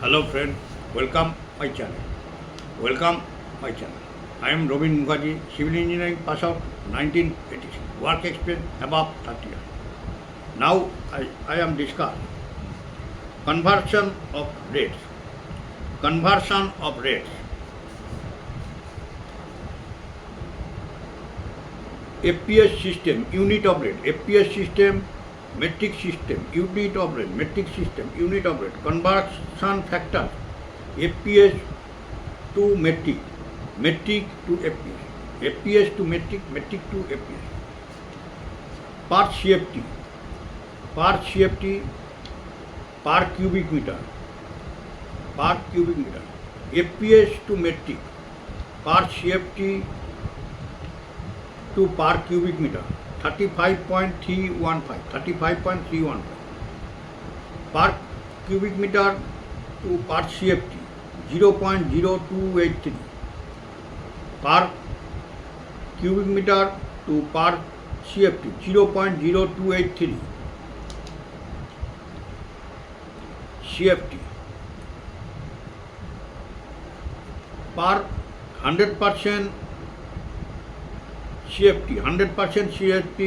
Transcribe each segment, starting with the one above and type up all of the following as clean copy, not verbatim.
Hello friend, welcome my channel. Welcome my channel. I am Robin Mukherjee, civil engineering pass out 1986. Work experience above 30 years. Now I am discuss conversion of rates. Conversion of rates. FPS system, unit of rate. FPS system, metric system, unit of rate, metric system, unit of rate. Conversion factor, FPS to metric, metric to FPS, FPS to metric, metric to FPS. Per CFT, per CFT, per cubic meter, per cubic meter. FPS to metric, per CFT to per cubic meter, 35.315, 35.315. Per cubic meter to per CFT, 0.0283. Per cubic meter to per CFT, 0.0283. CFT. Per 100% CFT, 100% CFT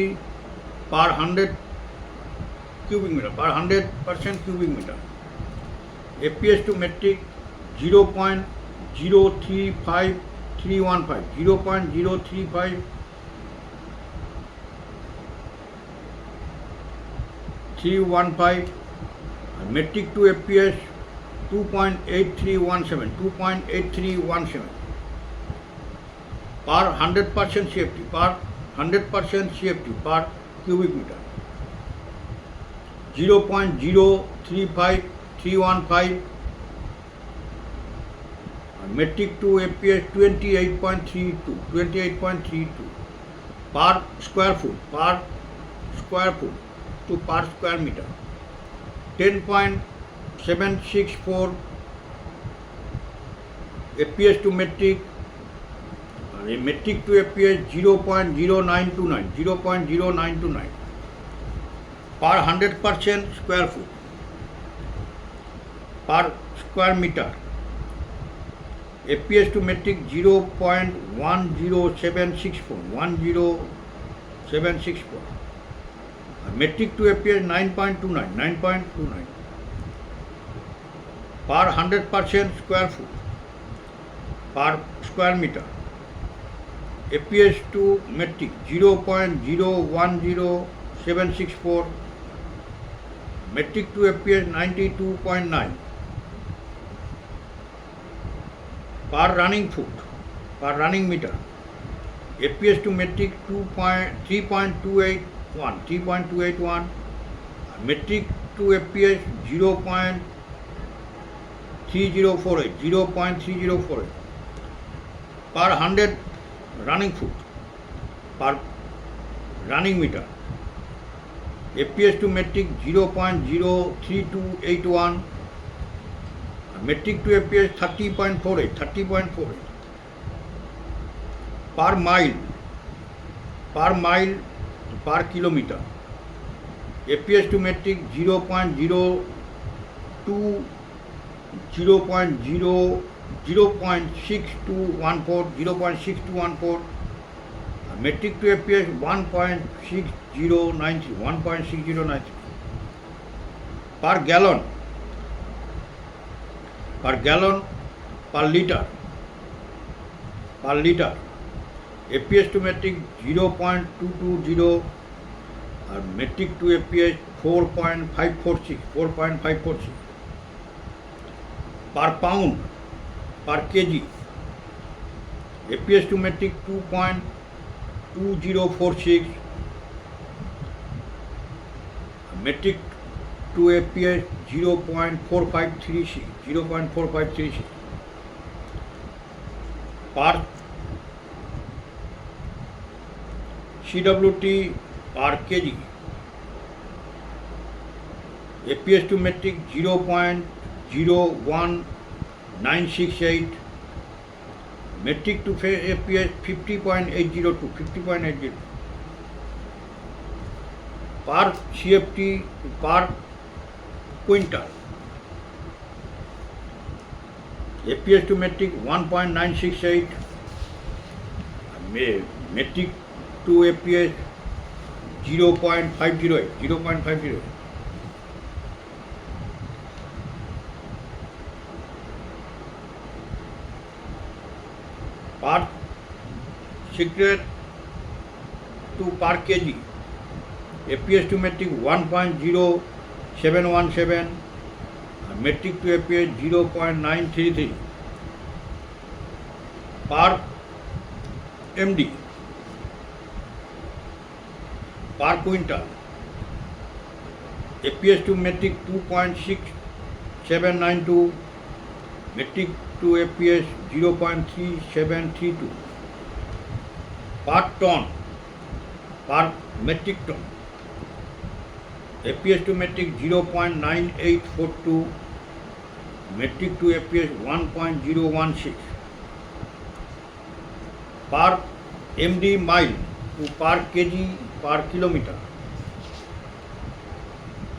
per 100 cubic meter, per 100% cubic meter. FPS to metric 0.035315, 0.035315, metric to FPS 2.8317, 2.8317. Per 100% CFT, per 100% CFT per cubic meter, 0.035315, metric to FPS 28.32, 28.32. Per square foot to per square meter, 10.764 FPS to metric. Metric to FPS 0.0929, 0.0929 per 100% square foot per square meter. FPS to metric 0.10764, 10764. Metric to FPS 9.29, 9.29 per 100% square foot per square meter. FPS to metric 0.010764, metric to FPS 92.9 per running foot, per running meter. FPS to metric 3.281, 3.281, metric to FPS 0.3048, 0.3048 per 100 running foot per running meter. FPS to metric 0.03281, metric to FPS 30.48, 30.48 per mile, per kilometer. FPS to metric 0.02, 0.6214, 0.6214, metric to FPS 1.6093, 1.6093 per gallon, per liter, FPS to metric 0.220, metric to FPS 4.546, per pound, per kg. FPS to metric 2.2046, metric to FPS 0.4536, 0.4536 per CWT per kg. FPS to metric 0.01968, metric to FPS 50.802, 50.802 per CFT per quintal. APS to metric 1.968, metric to APS 0.508. Per secret to per kg, APS to metric 1.0717, metric to APS 0.933. Per MD, per quintal, APS to metric 2.6792, metric to APS 0.3732. Per ton, per metric ton, APS to metric 0.9842, metric to APS 1.016. Per MD mile to per kg per kilometer,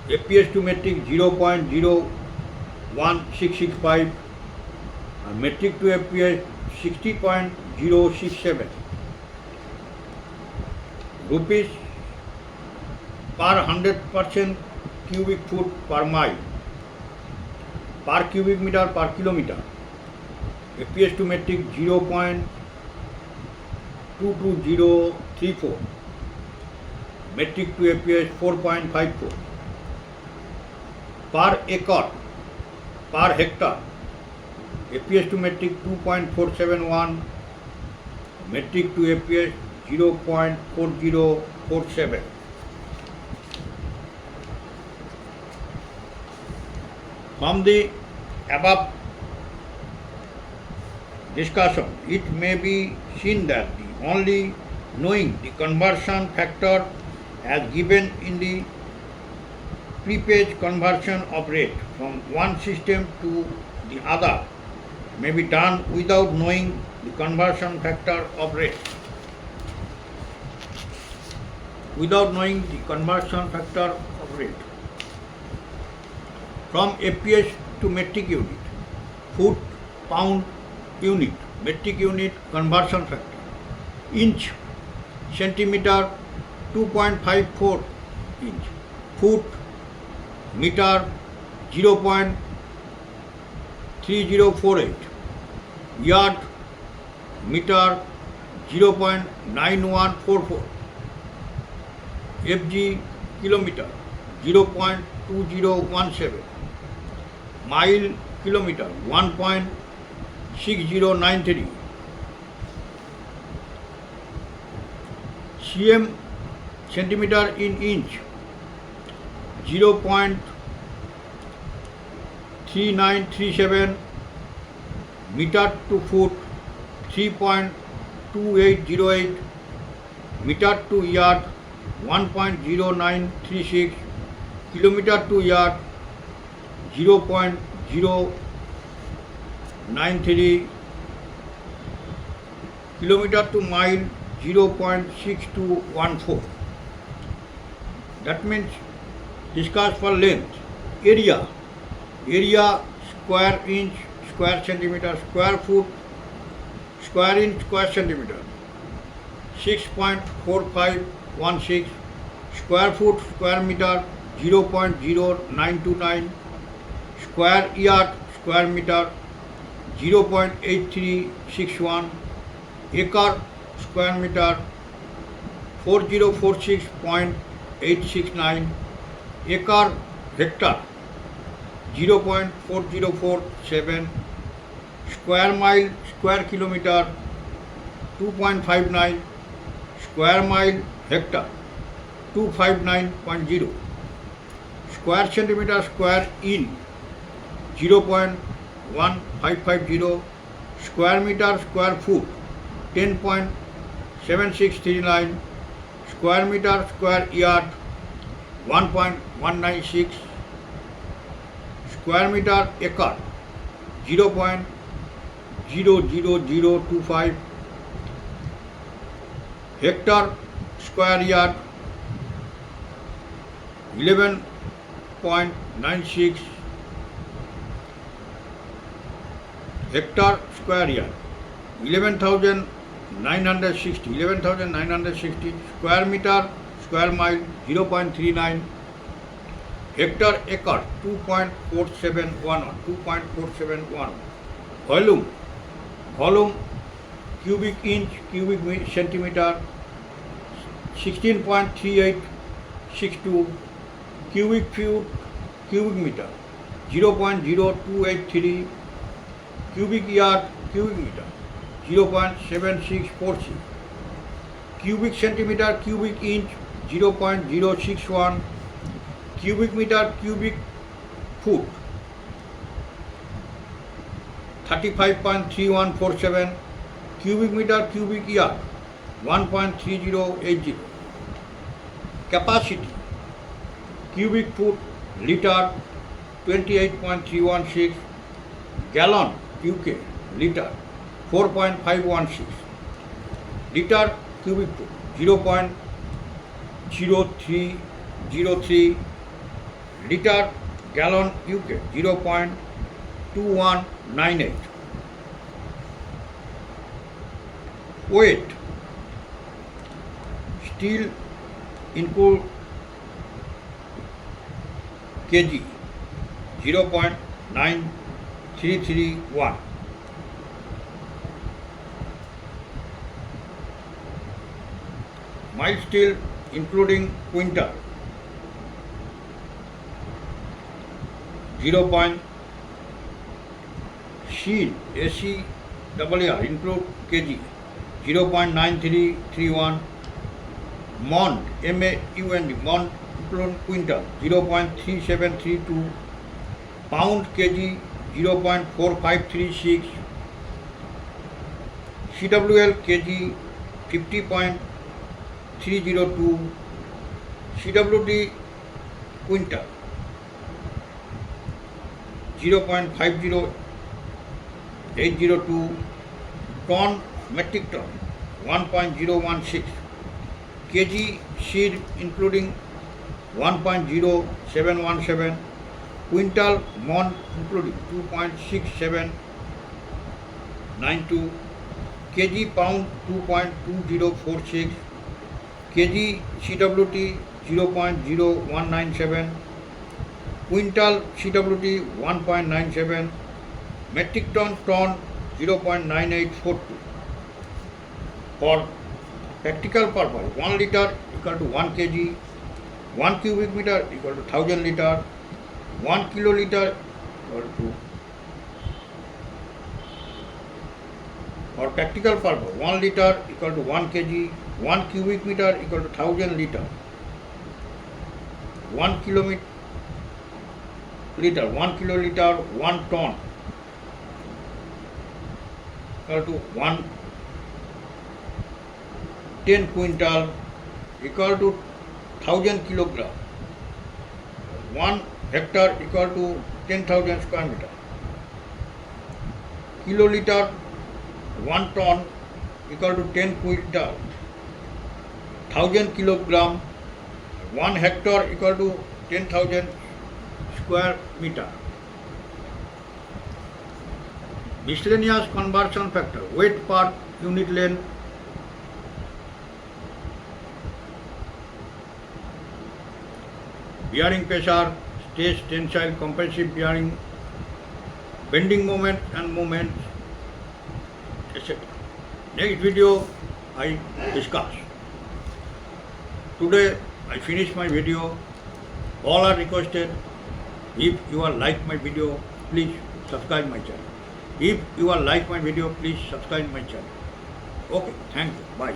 APS to metric 0.01665, metric to APS 60.067. Rupees per 100% cubic foot per mile, per cubic meter per kilometer, APS to metric 0.22034, metric to APS 4.54. Per acre, per hectare, APS to metric 2.471, metric to APS 0.4047. From the above discussion, it may be seen that the only knowing the conversion factor as given in the pre-page conversion of rate from one system to the other may be done without knowing the conversion factor of rate. Without knowing the conversion factor of rate. From APS to metric unit, foot, pound, unit, metric unit, conversion factor. Inch, centimeter, 2.54 inch. Foot, meter, 0.3048. Yard, meter, 0.9144. FG, kilometer, 0.2017. Mile, kilometer, 1.6093. cm, centimeter in inch, 0.3937. Meter to foot, 3.2808. Meter to yard, 1.0936. Kilometer to yard, 0.093. Kilometer to mile, 0.6214. That means discuss for length. Area, square inch, square centimeter, square foot, square inch, square centimeter, 6.4516. Square foot, square meter, 0.0929. Square yard, square meter, 0.8361. Acre, square meter, 4046.869. Acre, hectare, 0.4047. Square mile, square kilometer, 2.59. Square mile, hectare, 259.0. Square centimeter, square in, 0.1550. Square meter, square foot, 10.7639. Square meter, square yard, 1.196. Square meter, acre, 0.00025. Hectare, square yard, 11.96. hectare square yard 11,960 square meter square mile 0.39 hectare acre 2.4711 volume cubic inch cubic centimeter 16.3862 cubic feet cubic meter 0.0283 cubic yard cubic meter 0.7646 cubic centimeter cubic inch 0.061 cubic meter cubic foot 35.3147 cubic meter cubic yard 1.3080 capacity cubic foot liter 28.316 gallon UK liter 4.516 liter cubic foot 0.0303 liter gallon UK 0.2198 weight steel include kg 0.9331 mild steel including quintal 0. Seal ACRR include kg 0.9331 mond MAUND mond include quintal 0.3732 pound kg 0.4536 CWL kg 50.302 CWD quintal 0.50802 ton metric ton 1.016 kg seed including 1.0717 quintal mon including 2.6792 kg pound 2.2046 kg CWT 0.0197 quintal CWT 1.97 metric ton 0.9842 for practical purpose 1 liter equal to 1 kg 1 cubic meter equal to 1000 liter 1 kiloliter equal to for practical purpose 1 liter equal to 1 kg 1 cubic meter equal to 1000 liter 1 kilometer 1 kiloliter 1 ton equal to 10 quintal equal to 1000 kilogram 1 hectare equal to 10,000 square meter kiloliter 1 ton equal to 10 quintal 1000 kilogram 1 hectare equal to 10,000 square meter. Miscellaneous conversion factor weight per unit length bearing pressure stress tensile compressive bearing bending moment and moment etc. Next video I discuss. Today I finish my video. All are requested. If you are like my video, please subscribe my channel. If you are like my video, please subscribe my channel. Okay, thank you. Bye.